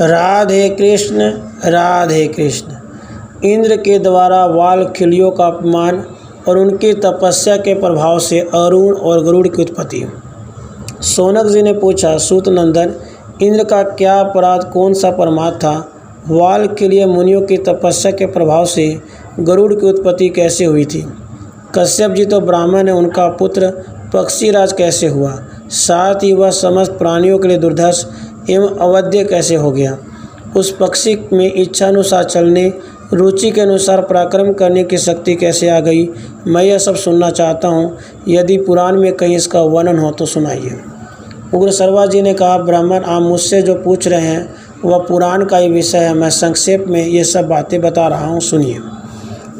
राधे कृष्ण राधे कृष्ण। इंद्र के द्वारा वालखिलियों का अपमान और उनकी तपस्या के प्रभाव से अरुण और गरुड़ की उत्पत्ति। शौनक जी ने पूछा, सूत नंदन, इंद्र का क्या अपराध, कौन सा परमार्थ था? वालखिलीय मुनियों की तपस्या के प्रभाव से गरुड़ की उत्पत्ति कैसे हुई थी? कश्यप जी तो ब्राह्मण है, उनका पुत्र पक्षीराज कैसे हुआ? साथ ही वह समस्त प्राणियों के लिए दुर्धर्ष एवं अवध्य कैसे हो गया? उस पक्षी में इच्छानुसार चलने, रुचि के अनुसार पराक्रम करने की शक्ति कैसे आ गई? मैं यह सब सुनना चाहता हूँ। यदि पुराण में कहीं इसका वर्णन हो तो सुनाइए। उग्र सर्वा जी ने कहा, ब्राह्मण, आप मुझसे जो पूछ रहे हैं वह पुराण का ही विषय है। मैं संक्षेप में ये सब बातें बता रहा हूँ, सुनिए।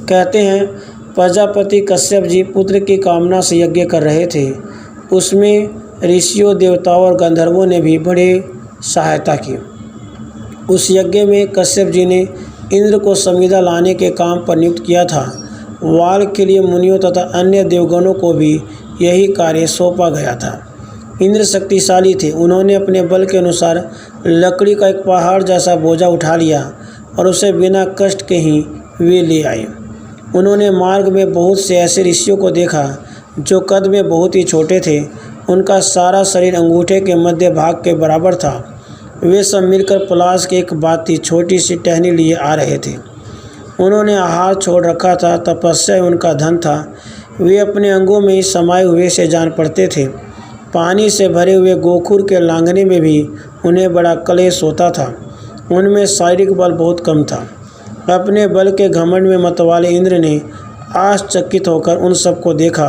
कहते हैं, प्रजापति कश्यप जी पुत्र की कामना से यज्ञ कर रहे थे। उसमें ऋषियों, देवताओं और गंधर्वों ने भी बड़े सहायता की। उस यज्ञ में कश्यप जी ने इंद्र को संविदा लाने के काम पर नियुक्त किया था। वालखिलीय मुनियों तथा अन्य देवगणों को भी यही कार्य सौंपा गया था। इंद्र शक्तिशाली थे। उन्होंने अपने बल के अनुसार लकड़ी का एक पहाड़ जैसा बोझा उठा लिया और उसे बिना कष्ट के ही वे ले आए। उन्होंने मार्ग में बहुत से ऐसे ऋषियों को देखा जो कद में बहुत ही छोटे थे। उनका सारा शरीर अंगूठे के मध्य भाग के बराबर था। वे सब मिलकर पलाश की एक बाती छोटी सी टहनी लिए आ रहे थे। उन्होंने आहार छोड़ रखा था, तपस्या उनका धन था। वे अपने अंगों में ही समाये हुए से जान पड़ते थे। पानी से भरे हुए गोखुर के लांघने में भी उन्हें बड़ा क्लेश होता था। उनमें शारीरिक बल बहुत कम था। अपने बल के घमंड में मतवाले इंद्र ने आश्चर्यचकित होकर उन सबको देखा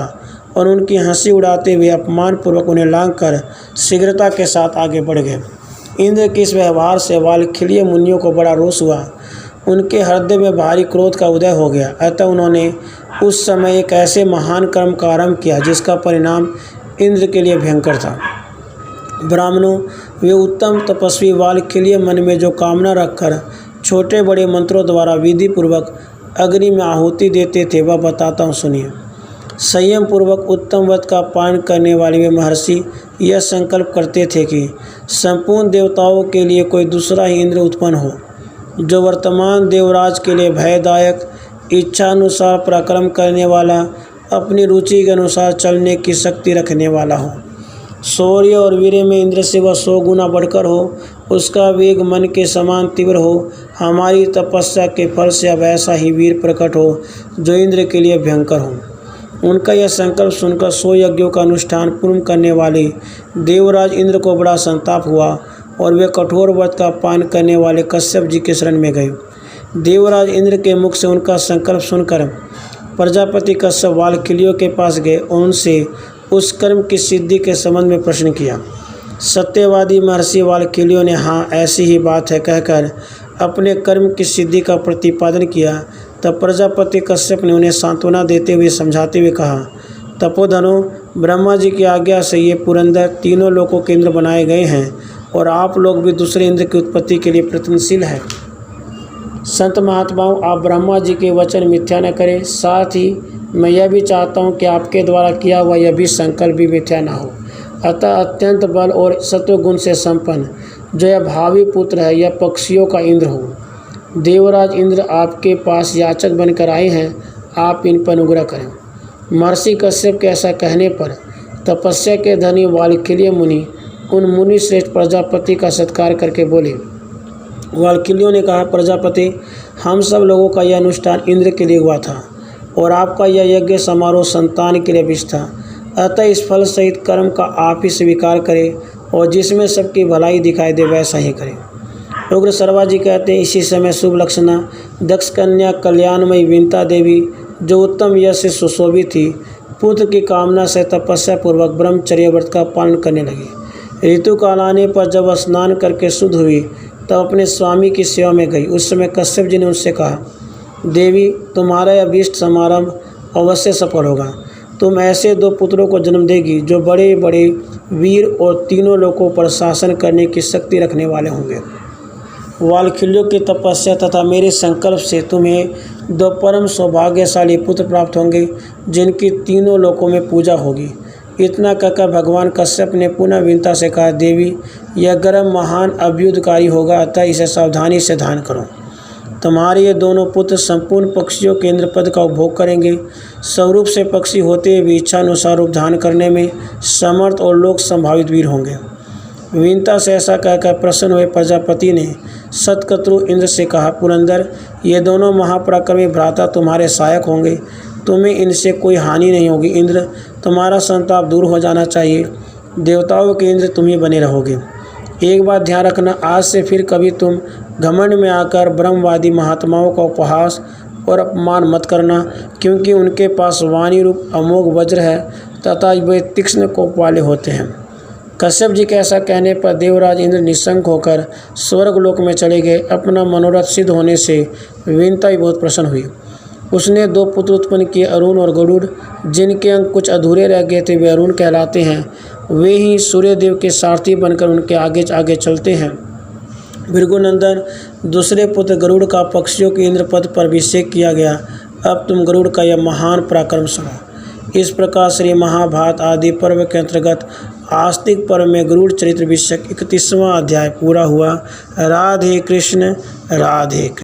और उनकी हंसी उड़ाते हुए अपमानपूर्वक उन्हें लांघकर शीघ्रता के साथ आगे बढ़ गए। इंद्र के इस व्यवहार से वालखिलीय मुनियों को बड़ा रोष हुआ। उनके हृदय में भारी क्रोध का उदय हो गया। अतः उन्होंने उस समय एक ऐसे महान कर्म का आरंभ किया जिसका परिणाम इंद्र के लिए भयंकर था। ब्राह्मणों, वे उत्तम तपस्वी वालखिलीय मन में जो कामना रखकर छोटे बड़े मंत्रों द्वारा विधि पूर्वक अग्नि में आहुति देते थे वह बताता हूँ, सुनिए। संयम पूर्वक उत्तम व्रत का पालन करने वाले वे महर्षि यह संकल्प करते थे कि संपूर्ण देवताओं के लिए कोई दूसरा ही इंद्र उत्पन्न हो, जो वर्तमान देवराज के लिए भयदायक, इच्छानुसार पराक्रम करने वाला, अपनी रुचि के अनुसार चलने की शक्ति रखने वाला हो। शौर्य और वीर्य में इंद्र से वह 100 गुना बढ़कर हो, उसका वेग मन के समान तीव्र हो। हमारी तपस्या के फल से अब ऐसा ही वीर प्रकट हो जो इंद्र के लिए भयंकर हो। उनका यह संकल्प सुनकर 100 यज्ञों का अनुष्ठान पूर्ण करने वाले देवराज इंद्र को बड़ा संताप हुआ और वे कठोर व्रत का पालन करने वाले कश्यप जी के शरण में गए। देवराज इंद्र के मुख से उनका संकल्प सुनकर प्रजापति कश्यप वालखिलियों के पास गए और उनसे उस कर्म की सिद्धि के संबंध में प्रश्न किया। सत्यवादी महर्षि वालखिलियों ने हाँ, ऐसी ही बात है कहकर अपने कर्म की सिद्धि का प्रतिपादन किया। तब प्रजापति कश्यप ने उन्हें सांत्वना देते हुए समझाते हुए कहा, तपोधनों, ब्रह्मा जी की आज्ञा से ये पुरंदर तीनों लोकों के इंद्र बनाए गए हैं और आप लोग भी दूसरे इंद्र की उत्पत्ति के लिए प्रयत्नशील हैं। संत महात्माओं, आप ब्रह्मा जी के वचन मिथ्या न करें। साथ ही मैं यह भी चाहता हूँ कि आपके द्वारा किया हुआ यह भी संकल्प भी मिथ्या न हो। अतः अत्यंत बल और सत्वगुण से संपन्न जो यह भावी पुत्र है, यह पक्षियों का इंद्र हो। देवराज इंद्र आपके पास याचक बनकर आए हैं, आप इन पर अनुग्रह करें। महर्षि कश्यप के ऐसा कहने पर तपस्या के धनी वालखिलीय मुनि उन मुनि श्रेष्ठ प्रजापति का सत्कार करके बोले। वालखिलियों ने कहा, प्रजापति, हम सब लोगों का यह अनुष्ठान इंद्र के लिए हुआ था और आपका यह यज्ञ समारोह संतान के लिए विष था। अतः इस फल सहित कर्म का आप ही स्वीकार करें और जिसमें सबकी भलाई दिखाई दे वैसा ही करें। उग्र सर्वा जी कहते हैं, इसी समय शुभ लक्षणा दक्ष कन्या कल्याणमयी विंता देवी, जो उत्तम यश से सुशोभित थी, पुत्र की कामना से तपस्या पूर्वक ब्रह्मचर्य व्रत का पालन करने लगी। ऋतु काल आने पर जब स्नान करके शुद्ध हुई तब अपने स्वामी की सेवा में गई। उस समय कश्यप जी ने उससे कहा, देवी, तुम्हारा यह अभीष्ट समारंभ अवश्य सफल होगा। तुम ऐसे 2 पुत्रों को जन्म देगी जो बड़े बड़े वीर और तीनों लोकों पर शासन करने की शक्ति रखने वाले होंगे। वालखिलियों की तपस्या तथा मेरे संकल्प से तुम्हें 2 परम सौभाग्यशाली पुत्र प्राप्त होंगे जिनकी तीनों लोकों में पूजा होगी। इतना कहकर भगवान कश्यप ने पुनः विंता से कहा, देवी, यह गर्भ महान अभ्युदकारी होगा, अतः इसे सावधानी से धारण करो। तुम्हारे ये दोनों पुत्र संपूर्ण पक्षियों के इंद्रपद का उपभोग करेंगे। स्वरूप से पक्षी होते हुए भी इच्छानुसार रूप धारण करने में समर्थ और लोक संभावित वीर होंगे। विंता से ऐसा कहकर प्रसन्न हुए प्रजापति ने सतकत्रु इंद्र से कहा, पुरंदर, ये दोनों महापराक्रमी भ्राता तुम्हारे सहायक होंगे, तुम्हें इनसे कोई हानि नहीं होगी। इंद्र, तुम्हारा संताप दूर हो जाना चाहिए। देवताओं के इंद्र तुम ही बने रहोगे। एक बात ध्यान रखना, आज से फिर कभी तुम घमंड में आकर ब्रह्मवादी महात्माओं का उपहास और अपमान मत करना, क्योंकि उनके पास वाणी रूप अमोघ वज्र है तथा वे तीक्ष्ण कोप वाले होते हैं। कश्यप जी के ऐसा कहने पर देवराज इंद्र निशंक होकर स्वर्गलोक में चले गए। अपना मनोरथ सिद्ध होने से विंता भी बहुत प्रसन्न हुई। उसने 2 पुत्र उत्पन्न किए, अरुण और गरुड़। जिनके अंग कुछ अधूरे रह गए थे वे अरुण कहलाते हैं। वे ही सूर्यदेव के सारथी बनकर उनके आगे आगे चलते हैं। भृगुनंदन, दूसरे पुत्र गरुड़ का पक्षियों के इंद्रपद पर अभिषेक किया गया। अब तुम गरुड़ का यह महान पराक्रम सुनो। इस प्रकार श्री महाभारत आदि पर्व के अंतर्गत आस्तिक पर्व में गरुड़ चरित्र विषयक 31वां अध्याय पूरा हुआ। राधे कृष्ण, राधे कृष्ण।